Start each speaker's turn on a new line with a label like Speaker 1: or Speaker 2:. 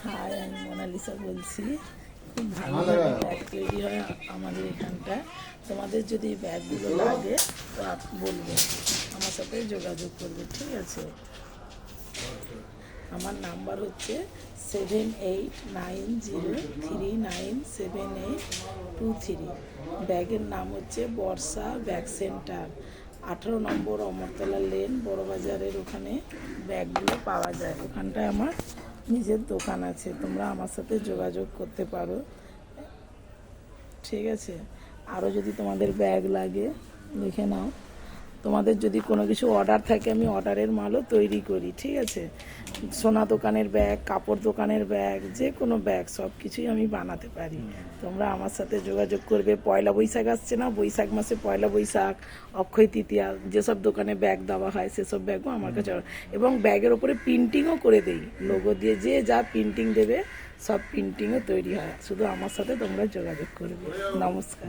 Speaker 1: High, আমি Mona Lisa বলছি। খুব ভালোভাবে ব্যাগ তৈরি হয় আমাদের এখানটা। তোমাদের যদি ব্যাগগুলো লাগে তো বলবে, আমার সাথে যোগাযোগ করবে, ঠিক আছে? আমার নাম্বার হচ্ছে 7890397823। ব্যাগের নাম হচ্ছে বর্ষা ব্যাগ সেন্টার, 18 নম্বর অমরতলা লেন, বড়বাজারের ওখানে ব্যাগগুলো পাওয়া যায়। ওখানটায় আমার নিজের দোকান আছে, তোমরা আমার সাথে যোগাযোগ করতে পারো, ঠিক আছে? আরও যদি তোমাদের ব্যাগ লাগে লিখে নাও। তোমাদের যদি কোনো কিছু অর্ডার থাকে, আমি অর্ডারের মালও তৈরি করি, ঠিক আছে? সোনা দোকানের ব্যাগ, কাপড় দোকানের ব্যাগ, যে কোনো ব্যাগ সব কিছুই আমি বানাতে পারি। তোমরা আমার সাথে যোগাযোগ করবে। পয়লা বৈশাখ আসছে না, বৈশাখ মাসে পয়লা বৈশাখ, অক্ষয় তৃতীয়া, যেসব দোকানে ব্যাগ দেওয়া হয় সেসব ব্যাগও আমার কাছে। এবং ব্যাগের ওপরে প্রিন্টিংও করে দেই, লোগো দিয়ে। যে যা প্রিন্টিং দেবে সব প্রিন্টিংও তৈরি হয়। শুধু আমার সাথে তোমরা যোগাযোগ করবে। নমস্কার।